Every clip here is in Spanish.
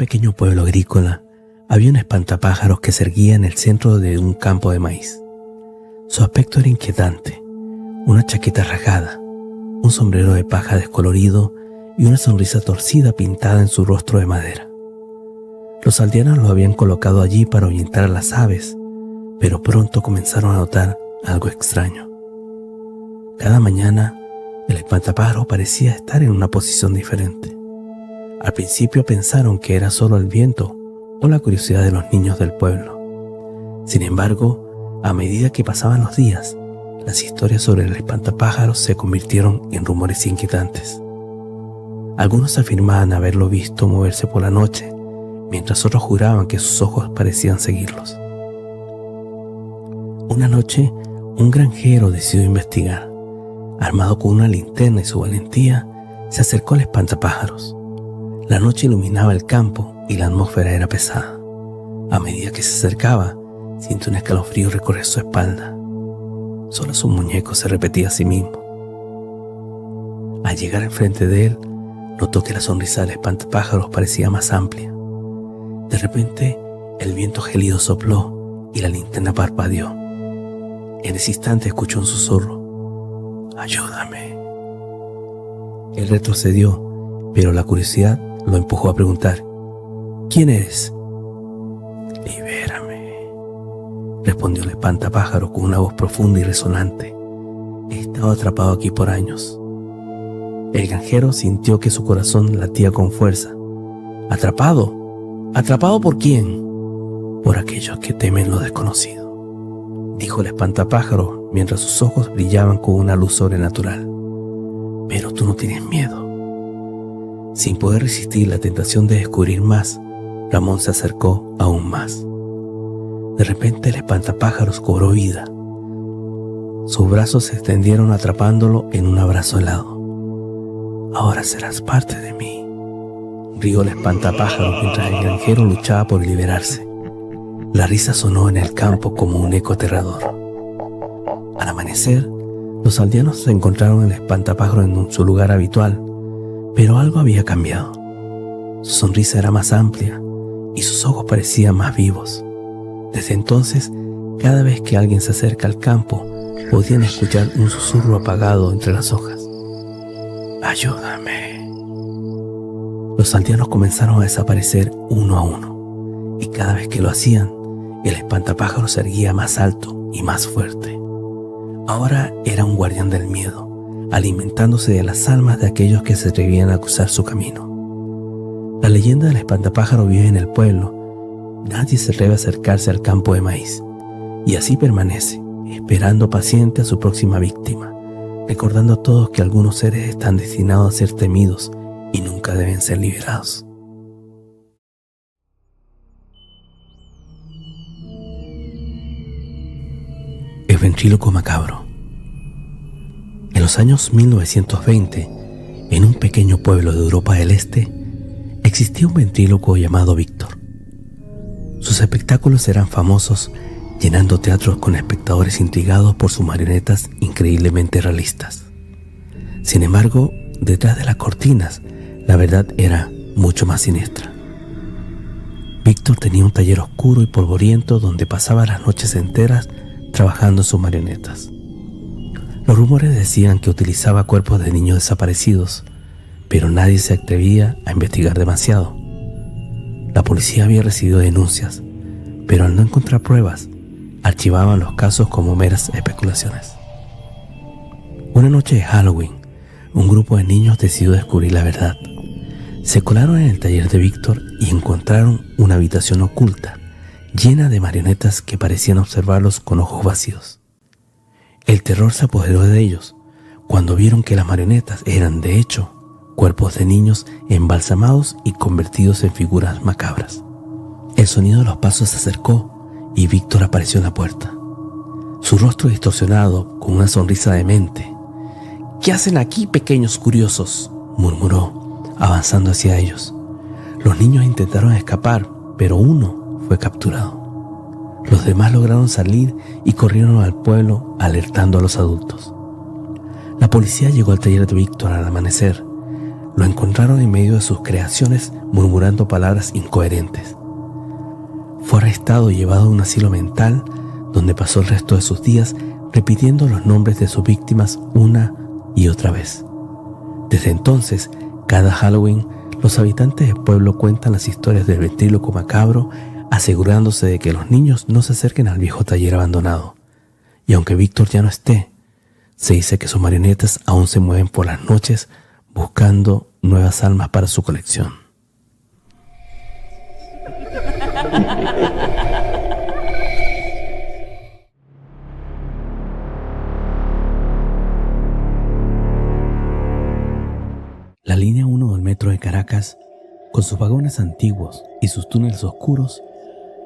pequeño pueblo agrícola había un espantapájaros que se erguía en el centro de un campo de maíz. Su aspecto era inquietante: una chaqueta rasgada, un sombrero de paja descolorido y una sonrisa torcida pintada en su rostro de madera. Los aldeanos lo habían colocado allí para ahuyentar a las aves, pero pronto comenzaron a notar algo extraño. Cada mañana, el espantapájaros parecía estar en una posición diferente. Al principio pensaron que era solo el viento o la curiosidad de los niños del pueblo. Sin embargo, a medida que pasaban los días, las historias sobre el espantapájaros se convirtieron en rumores inquietantes. Algunos afirmaban haberlo visto moverse por la noche, mientras otros juraban que sus ojos parecían seguirlos. Una noche, un granjero decidió investigar. Armado con una linterna y su valentía, se acercó al espantapájaros. La noche iluminaba el campo y la atmósfera era pesada. A medida que se acercaba, sintió un escalofrío recorrer su espalda. Solo su muñeco se repetía a sí mismo. Al llegar enfrente de él, notó que la sonrisa del espantapájaros parecía más amplia. De repente, el viento gélido sopló y la linterna parpadeó. En ese instante escuchó un susurro: «Ayúdame». Él retrocedió, pero la curiosidad lo empujó a preguntar: «¿Quién eres?». «Libérame», respondió el espantapájaros con una voz profunda y resonante. «He estado atrapado aquí por años». El granjero sintió que su corazón latía con fuerza. «¿Atrapado? ¿Atrapado por quién?». «Por aquellos que temen lo desconocido», dijo el espantapájaros mientras sus ojos brillaban con una luz sobrenatural. «Pero tú no tienes miedo». Sin poder resistir la tentación de descubrir más, Ramón se acercó aún más. De repente el espantapájaros cobró vida. Sus brazos se extendieron atrapándolo en un abrazo helado. «Ahora serás parte de mí», rió el espantapájaros mientras el granjero luchaba por liberarse. La risa sonó en el campo como un eco aterrador. Al amanecer, los aldeanos se encontraron el espantapájaros en su lugar habitual, pero algo había cambiado. Su sonrisa era más amplia y sus ojos parecían más vivos. Desde entonces, cada vez que alguien se acerca al campo, podían escuchar un susurro apagado entre las hojas: «Ayúdame». Los aldeanos comenzaron a desaparecer uno a uno, y cada vez que lo hacían, el espantapájaros se erguía más alto y más fuerte. Ahora era un guardián del miedo, alimentándose de las almas de aquellos que se atrevían a cruzar su camino. La leyenda del espantapájaros vive en el pueblo. Nadie se atreve a acercarse al campo de maíz, y así permanece, esperando paciente a su próxima víctima, recordando a todos que algunos seres están destinados a ser temidos y nunca deben ser liberados. El ventríloco macabro. En los años 1920, en un pequeño pueblo de Europa del Este, existía un ventríloco llamado Víctor. Sus espectáculos eran famosos, llenando teatros con espectadores intrigados por sus marionetas increíblemente realistas. Sin embargo, detrás de las cortinas, la verdad era mucho más siniestra. Víctor tenía un taller oscuro y polvoriento donde pasaba las noches enteras trabajando en sus marionetas. Los rumores decían que utilizaba cuerpos de niños desaparecidos, pero nadie se atrevía a investigar demasiado. La policía había recibido denuncias, pero al no encontrar pruebas, archivaban los casos como meras especulaciones. Una noche de Halloween, un grupo de niños decidió descubrir la verdad. Se colaron en el taller de Víctor y encontraron una habitación oculta, llena de marionetas que parecían observarlos con ojos vacíos. El terror se apoderó de ellos cuando vieron que las marionetas eran, de hecho, cuerpos de niños embalsamados y convertidos en figuras macabras. El sonido de los pasos se acercó y Víctor apareció en la puerta. Su rostro distorsionado, con una sonrisa demente. «¿Qué hacen aquí, pequeños curiosos?», murmuró, avanzando hacia ellos. Los niños intentaron escapar, pero uno fue capturado. Los demás lograron salir y corrieron al pueblo alertando a los adultos. La policía llegó al taller de Víctor al amanecer. lo encontraron en medio de sus creaciones murmurando palabras incoherentes. Fue arrestado y llevado a un asilo mental donde pasó el resto de sus días repitiendo los nombres de sus víctimas una y otra vez. Desde entonces, cada Halloween, los habitantes del pueblo cuentan las historias del ventríloco macabro, asegurándose de que los niños no se acerquen al viejo taller abandonado. Y aunque Víctor ya no esté, se dice que sus marionetas aún se mueven por las noches buscando nuevas almas para su colección. La línea 1 del metro de Caracas, con sus vagones antiguos y sus túneles oscuros,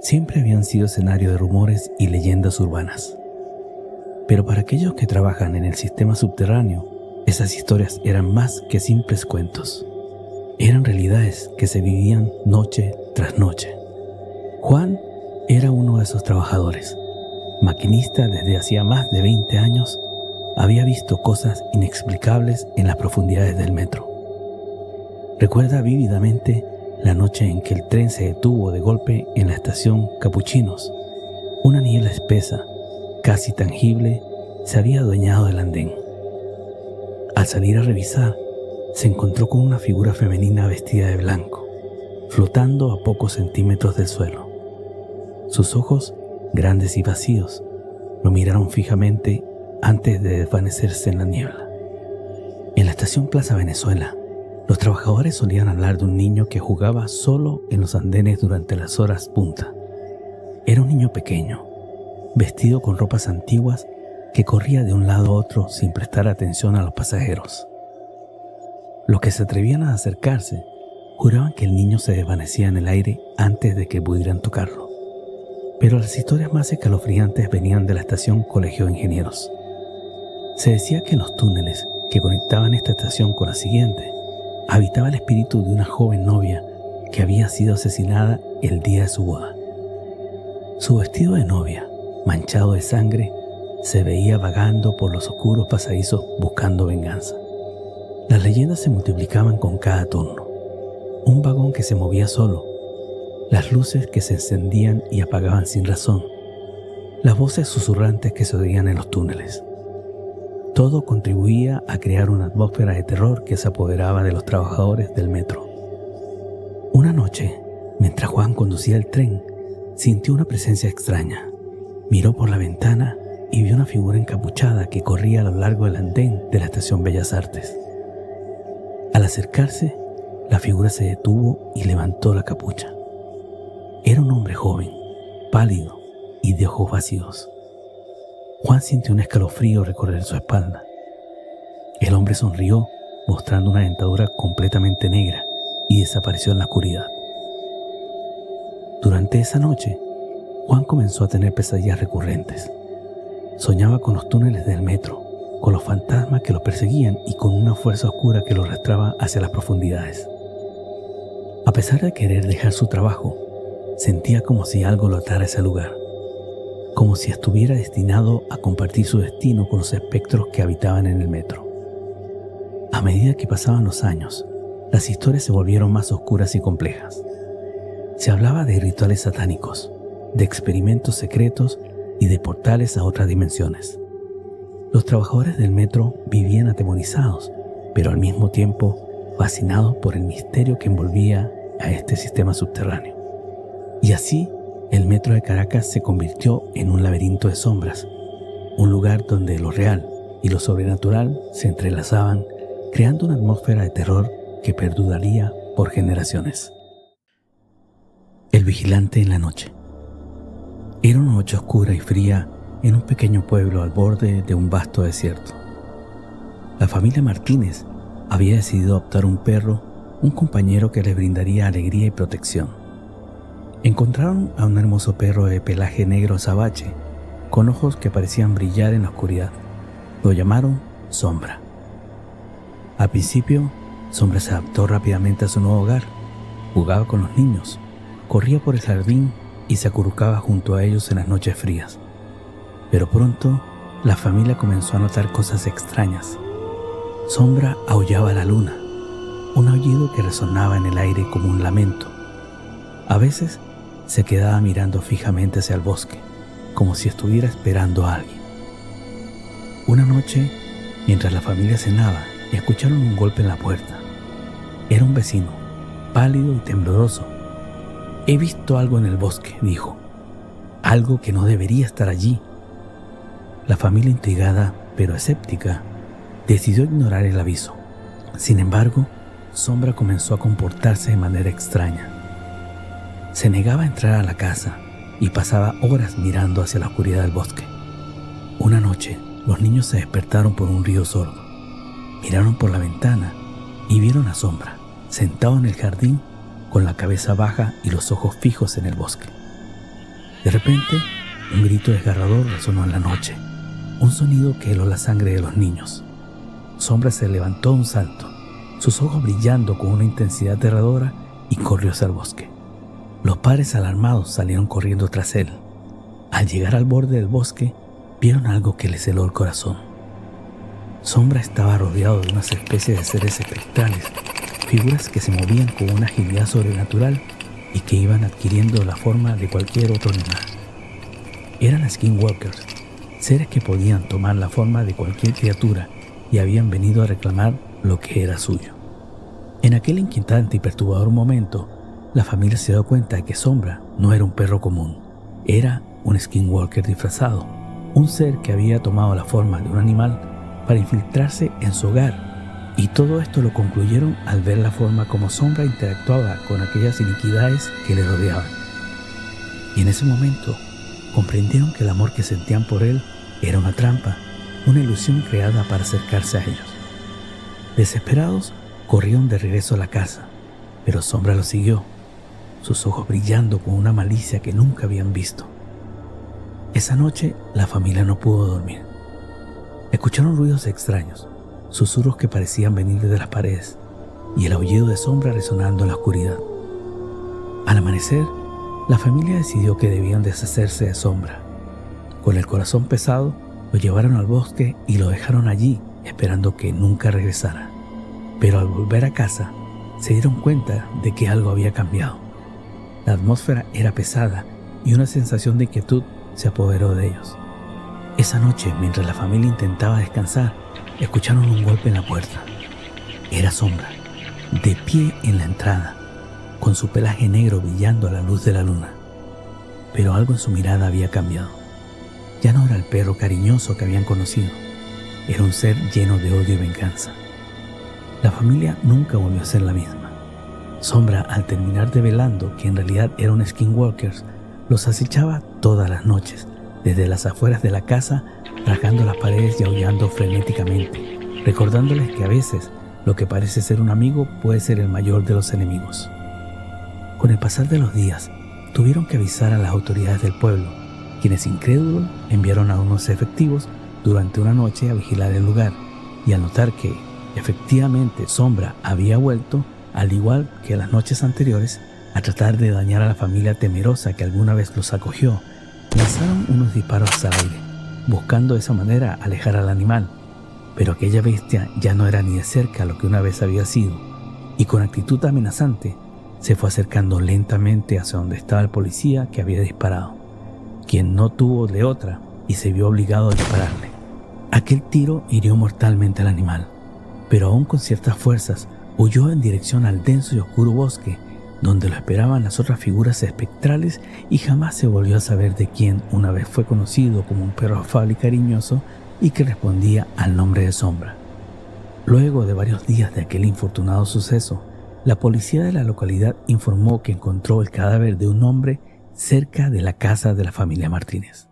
siempre habían sido escenario de rumores y leyendas urbanas. Pero para aquellos que trabajan en el sistema subterráneo, esas historias eran más que simples cuentos. Eran realidades que se vivían noche tras noche. Juan era uno de esos trabajadores. Maquinista desde hacía más de 20 años, había visto cosas inexplicables en las profundidades del metro. Recuerda vívidamente la noche en que el tren se detuvo de golpe en la estación Capuchinos. Una niebla espesa, casi tangible, se había adueñado del andén. Al salir a revisar, se encontró con una figura femenina vestida de blanco, flotando a pocos centímetros del suelo. Sus ojos, grandes y vacíos, lo miraron fijamente antes de desvanecerse en la niebla. En la estación Plaza Venezuela, los trabajadores solían hablar de un niño que jugaba solo en los andenes durante las horas punta. Era un niño pequeño, vestido con ropas antiguas, que corría de un lado a otro sin prestar atención a los pasajeros. Los que se atrevían a acercarse juraban que el niño se desvanecía en el aire antes de que pudieran tocarlo. Pero las historias más escalofriantes venían de la estación Colegio de Ingenieros. Se decía que en los túneles que conectaban esta estación con la siguiente, habitaba el espíritu de una joven novia que había sido asesinada el día de su boda. Su vestido de novia, manchado de sangre, se veía vagando por los oscuros pasadizos buscando venganza. Las leyendas se multiplicaban con cada turno. Un vagón que se movía solo, las luces que se encendían y apagaban sin razón, las voces susurrantes que se oían en los túneles. Todo contribuía a crear una atmósfera de terror que se apoderaba de los trabajadores del metro. Una noche, mientras Juan conducía el tren, sintió una presencia extraña. Miró por la ventana y vio una figura encapuchada que corría a lo largo del andén de la estación Bellas Artes. Al acercarse, la figura se detuvo y levantó la capucha. Era un hombre joven, pálido y de ojos vacíos. Juan sintió un escalofrío recorrer su espalda. El hombre sonrió, mostrando una dentadura completamente negra, y desapareció en la oscuridad. Durante esa noche, Juan comenzó a tener pesadillas recurrentes. Soñaba con los túneles del metro, con los fantasmas que lo perseguían y con una fuerza oscura que lo arrastraba hacia las profundidades. A pesar de querer dejar su trabajo, sentía como si algo lo atara a ese lugar, como si estuviera destinado a compartir su destino con los espectros que habitaban en el metro. A medida que pasaban los años, las historias se volvieron más oscuras y complejas. Se hablaba de rituales satánicos, de experimentos secretos y de portales a otras dimensiones. Los trabajadores del metro vivían atemorizados, pero al mismo tiempo fascinados por el misterio que envolvía a este sistema subterráneo. Y así, el metro de Caracas se convirtió en un laberinto de sombras, un lugar donde lo real y lo sobrenatural se entrelazaban, creando una atmósfera de terror que perduraría por generaciones. El vigilante en la noche. Era una noche oscura y fría en un pequeño pueblo al borde de un vasto desierto. La familia Martínez había decidido adoptar un perro, un compañero que les brindaría alegría y protección. Encontraron a un hermoso perro de pelaje negro azabache, con ojos que parecían brillar en la oscuridad. Lo llamaron Sombra. Al principio, Sombra se adaptó rápidamente a su nuevo hogar. Jugaba con los niños, corría por el jardín y se acurrucaba junto a ellos en las noches frías. Pero pronto, la familia comenzó a notar cosas extrañas. Sombra aullaba a la luna, un aullido que resonaba en el aire como un lamento. A veces se quedaba mirando fijamente hacia el bosque, como si estuviera esperando a alguien. Una noche, mientras la familia cenaba, escucharon un golpe en la puerta. Era un vecino, pálido y tembloroso. «He visto algo en el bosque», dijo. «Algo que no debería estar allí». La familia, intrigada pero escéptica, decidió ignorar el aviso. Sin embargo, Sombra comenzó a comportarse de manera extraña. Se negaba a entrar a la casa y pasaba horas mirando hacia la oscuridad del bosque. Una noche, los niños se despertaron por un ruido sordo. Miraron por la ventana y vieron a Sombra, sentado en el jardín, con la cabeza baja y los ojos fijos en el bosque. De repente, un grito desgarrador resonó en la noche, un sonido que heló la sangre de los niños. Sombra se levantó de un salto, sus ojos brillando con una intensidad aterradora, y corrió hacia el bosque. Los padres, alarmados, salieron corriendo tras él. Al llegar al borde del bosque, vieron algo que les heló el corazón. Sombra estaba rodeado de unas especies de seres espectrales, figuras que se movían con una agilidad sobrenatural y que iban adquiriendo la forma de cualquier otro animal. Eran skinwalkers, seres que podían tomar la forma de cualquier criatura y habían venido a reclamar lo que era suyo. En aquel inquietante y perturbador momento, la familia se dio cuenta de que Sombra no era un perro común, era un skinwalker disfrazado, un ser que había tomado la forma de un animal para infiltrarse en su hogar, y todo esto lo concluyeron al ver la forma como Sombra interactuaba con aquellas iniquidades que le rodeaban. Y en ese momento comprendieron que el amor que sentían por él era una trampa, una ilusión creada para acercarse a ellos. Desesperados, corrieron de regreso a la casa, pero Sombra los siguió, sus ojos brillando con una malicia que nunca habían visto. Esa noche la familia no pudo dormir. Escucharon ruidos extraños, susurros que parecían venir desde las paredes y el aullido de Sombra resonando en la oscuridad. Al amanecer, la familia decidió que debían deshacerse de Sombra. Con el corazón pesado, lo llevaron al bosque y lo dejaron allí, esperando que nunca regresara. Pero al volver a casa, se dieron cuenta de que algo había cambiado. La atmósfera era pesada y una sensación de inquietud se apoderó de ellos. Esa noche, mientras la familia intentaba descansar, escucharon un golpe en la puerta. Era Sombra, de pie en la entrada, con su pelaje negro brillando a la luz de la luna. Pero algo en su mirada había cambiado. Ya no era el perro cariñoso que habían conocido, era un ser lleno de odio y venganza. La familia nunca volvió a ser la misma. Sombra, al terminar develando que en realidad era un skinwalker, los acechaba todas las noches, desde las afueras de la casa, rasgando las paredes y aullando frenéticamente, recordándoles que a veces lo que parece ser un amigo puede ser el mayor de los enemigos. Con el pasar de los días, tuvieron que avisar a las autoridades del pueblo, quienes, incrédulos, enviaron a unos efectivos durante una noche a vigilar el lugar, y al notar que efectivamente Sombra había vuelto, al igual que las noches anteriores, a tratar de dañar a la familia temerosa que alguna vez los acogió, lanzaron unos disparos al aire, buscando de esa manera alejar al animal. Pero aquella bestia ya no era ni de cerca lo que una vez había sido, y con actitud amenazante se fue acercando lentamente hacia donde estaba el policía que había disparado, quien no tuvo de otra y se vio obligado a dispararle. Aquel tiro hirió mortalmente al animal, pero aún con ciertas fuerzas huyó en dirección al denso y oscuro bosque, donde lo esperaban las otras figuras espectrales, y jamás se volvió a saber de quién una vez fue conocido como un perro afable y cariñoso y que respondía al nombre de Sombra. Luego de varios días de aquel infortunado suceso, la policía de la localidad informó que encontró el cadáver de un hombre cerca de la casa de la familia Martínez.